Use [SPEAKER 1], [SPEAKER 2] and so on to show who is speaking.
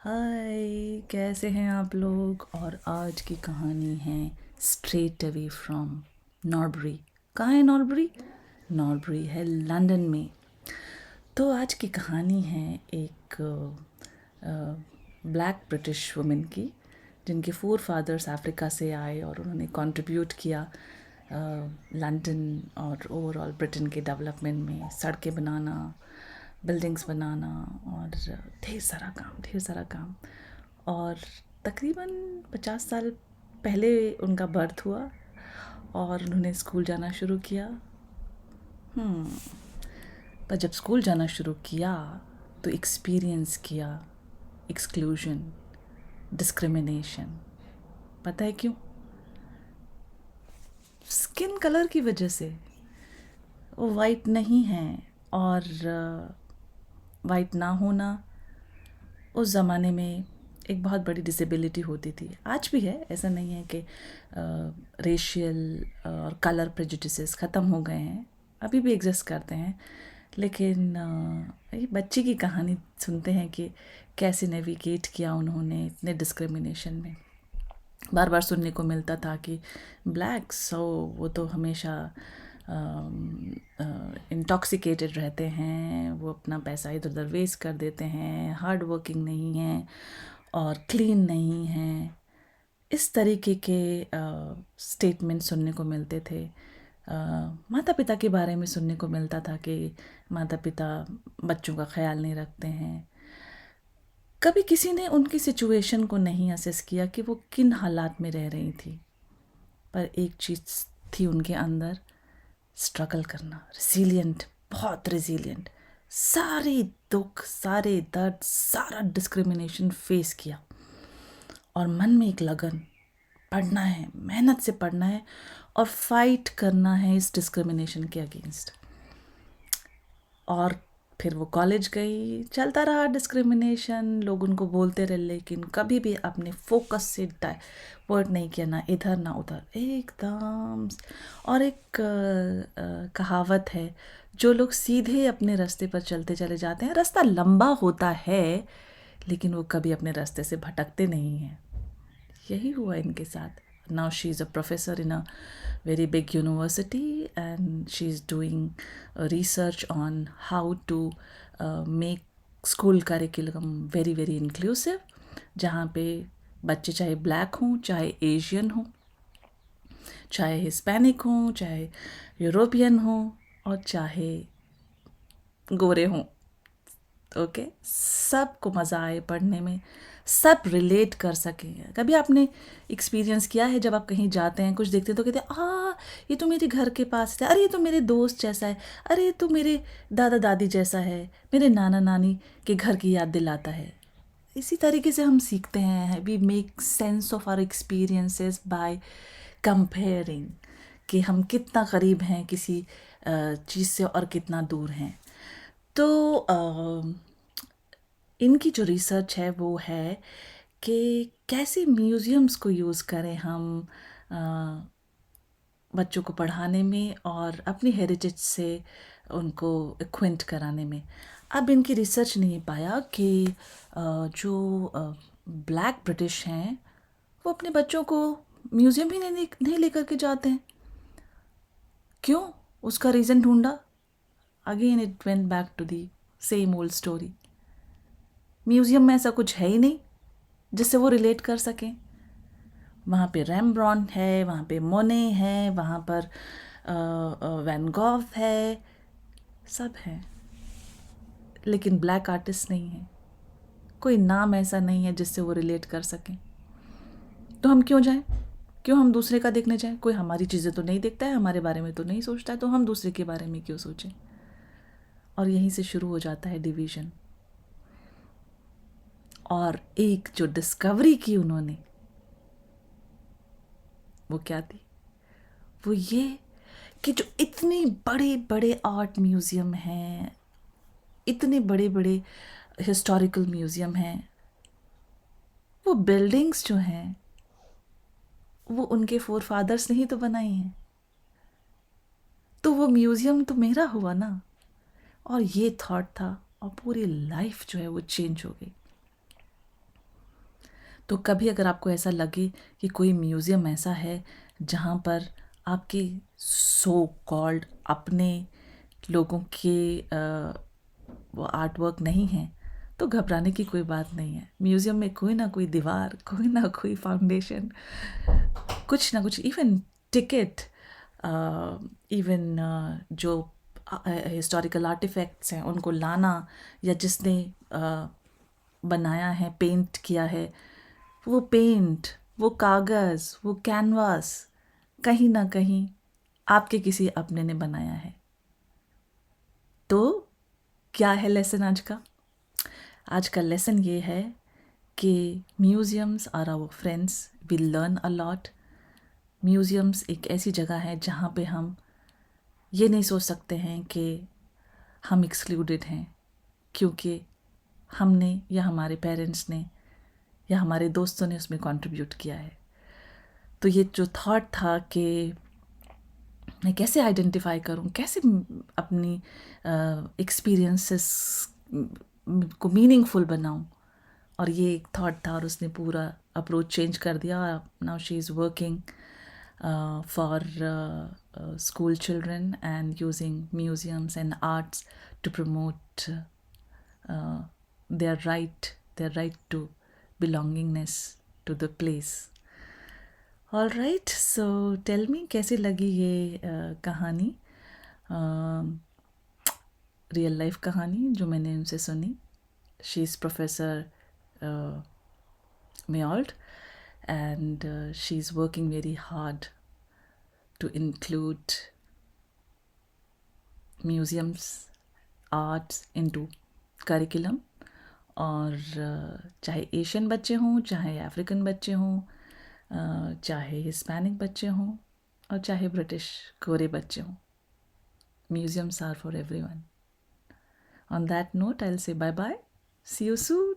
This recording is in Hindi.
[SPEAKER 1] हाय, कैसे हैं आप लोग। और आज की कहानी है स्ट्रेट अवे फ्रॉम नॉर्बरी। कहाँ है नॉर्बरी? नॉर्बरी है लंदन में। तो आज की कहानी है एक ब्लैक ब्रिटिश वुमेन की, जिनके फोर फादर्स अफ्रीका से आए और उन्होंने कंट्रीब्यूट किया लंदन और ओवरऑल ब्रिटेन के डेवलपमेंट में। सड़कें बनाना, बिल्डिंग्स बनाना और ढेर सारा काम। और तकरीबन 50 साल पहले उनका बर्थ हुआ और उन्होंने स्कूल जाना शुरू किया। पर जब स्कूल जाना शुरू किया तो एक्सपीरियंस किया एक्सक्लूजन, डिस्क्रिमिनेशन। पता है क्यों? स्किन कलर की वजह से। वो वाइट नहीं है। और वाइट ना होना उस ज़माने में एक बहुत बड़ी डिसेबिलिटी होती थी। आज भी है, ऐसा नहीं है कि रेशियल और कलर प्रेजुडिसेस ख़त्म हो गए हैं, अभी भी एग्जिस्ट करते हैं। लेकिन ये बच्ची की कहानी सुनते हैं कि कैसे नेविगेट किया उन्होंने इतने डिस्क्रिमिनेशन में। बार बार सुनने को मिलता था कि ब्लैक्स वो तो हमेशा इंटॉक्सिकेटेड रहते हैं, वो अपना पैसा इधर उधर वेस्ट कर देते हैं, हार्ड वर्किंग नहीं हैं और क्लीन नहीं हैं। इस तरीके के स्टेटमेंट सुनने को मिलते थे। माता पिता के बारे में सुनने को मिलता था कि माता पिता बच्चों का ख्याल नहीं रखते हैं। कभी किसी ने उनकी सिचुएशन को नहीं असेस किया कि वो किन हालात में रह रही थी। पर एक चीज़ थी उनके अंदर, स्ट्रगल करना, रिसिलियंट, बहुत रिसिलियंट। सारे दुख, सारे दर्द, सारा डिस्क्रिमिनेशन फेस किया और मन में एक लगन, पढ़ना है, मेहनत से पढ़ना है और फाइट करना है इस डिस्क्रिमिनेशन के अगेंस्ट। और फिर वो कॉलेज गई, चलता रहा डिस्क्रिमिनेशन, लोग उनको बोलते रहे, लेकिन कभी भी अपने फोकस से डाइवर्ट नहीं किया, ना इधर ना उधर, एकदम। और एक कहावत है, जो लोग सीधे अपने रास्ते पर चलते चले जाते हैं, रास्ता लंबा होता है लेकिन वो कभी अपने रास्ते से भटकते नहीं हैं। यही हुआ इनके साथ। Now she's a professor in a very big university and she's doing research on how to make school curriculum very very inclusive, जहाँ पे बच्चे चाहे ब्लैक हों, चाहे एशियन हों, चाहे हिस्पैनिक हों, चाहे यूरोपियन हों और चाहे गोरे हों, ओके, सबको मज़ा आए पढ़ने में, सब रिलेट कर सकें। कभी आपने एक्सपीरियंस किया है, जब आप कहीं जाते हैं, कुछ देखते हैं तो कहते हैं ये तो मेरे घर के पास है, अरे ये तो मेरे दोस्त जैसा है, अरे ये तो मेरे दादा दादी जैसा है, मेरे नाना नानी के घर की याद दिलाता है। इसी तरीके से हम सीखते हैं। We make sense of our experiences by comparing, कि हम कितना करीब हैं किसी चीज़ से और कितना दूर हैं। तो इनकी जो रिसर्च है वो है कि कैसे म्यूज़ियम्स को यूज़ करें हम अ, बच्चों को पढ़ाने में और अपनी हेरिटेज से उनको एक्विंट कराने में। अब इनकी रिसर्च ने पाया कि जो ब्लैक ब्रिटिश हैं वो अपने बच्चों को म्यूज़ियम ही नहीं लेकर के जाते हैं। क्यों? उसका रीज़न ढूंढा। Again it went back to the same old story. Museum में ऐसा कुछ है ही नहीं जिससे वो रिलेट कर सकें। वहाँ पे रैम्ब्रॉन्ट है, वहाँ पे मोने है, वहाँ पर वैन गॉग है, सब है, लेकिन ब्लैक आर्टिस्ट नहीं है। कोई नाम ऐसा नहीं है जिससे वो रिलेट कर सकें। तो हम क्यों जाएं? क्यों हम दूसरे का देखने जाएं? कोई हमारी चीज़ें तो नहीं देखता है, हमारे बारे में तो नहीं सोचता है, तो हम दूसरे के बारे में क्यों सोचें? और यहीं से शुरू हो जाता है डिवीज़न। और एक जो डिस्कवरी की उन्होंने, वो क्या थी? वो ये कि जो इतने बड़े बड़े आर्ट म्यूज़ियम हैं, इतने बड़े बड़े हिस्टोरिकल म्यूज़ियम हैं, वो बिल्डिंग्स जो हैं वो उनके फोर फादर्स ने ही तो बनाई हैं। तो वो म्यूज़ियम तो मेरा हुआ ना। और ये थॉट था और पूरी लाइफ जो है वो चेंज हो गई। तो कभी अगर आपको ऐसा लगे कि कोई म्यूज़ियम ऐसा है जहाँ पर आपके सो कॉल्ड अपने लोगों के वो आर्ट वर्क नहीं हैं, तो घबराने की कोई बात नहीं है। म्यूज़ियम में कोई ना कोई दीवार, कोई ना कोई फाउंडेशन, कुछ ना कुछ, इवन टिकट, इवन जो हिस्टोरिकल आर्टिफैक्ट्स हैं उनको लाना, या जिसने बनाया है, पेंट किया है, वो पेंट, वो कागज़, वो कैनवास कहीं ना कहीं आपके किसी अपने ने बनाया है। तो क्या है लेसन आज का? आज का लेसन ये है कि museums are our friends, we learn a lot. Museums एक ऐसी जगह है जहाँ पे हम ये नहीं सोच सकते हैं कि हम एक्सक्लूडेड हैं, क्योंकि हमने या हमारे पेरेंट्स ने या हमारे दोस्तों ने उसमें कंट्रीब्यूट किया है। तो ये जो थॉट था कि मैं कैसे आइडेंटिफाई करूं, कैसे अपनी एक्सपीरियंसेस को मीनिंगफुल बनाऊं, और ये एक थॉट था, और उसने पूरा अप्रोच चेंज कर दिया। Now she is working for school children and using museums and arts to promote uh, their right to belongingness to the place. All right, so tell me कैसी लगी ये कहानी, रियल लाइफ कहानी जो मैंने उनसे सुनी। She is professor Meyold, and she's working very hard to include museums, arts into curriculum। और चाहे एशियन बच्चे हों, चाहे अफ्रीकन बच्चे हों, चाहे हिस्पैनिक बच्चे हों, और चाहे ब्रिटिश गोरे बच्चे हों, museums are for everyone. On that note, I'll say bye bye. See you soon.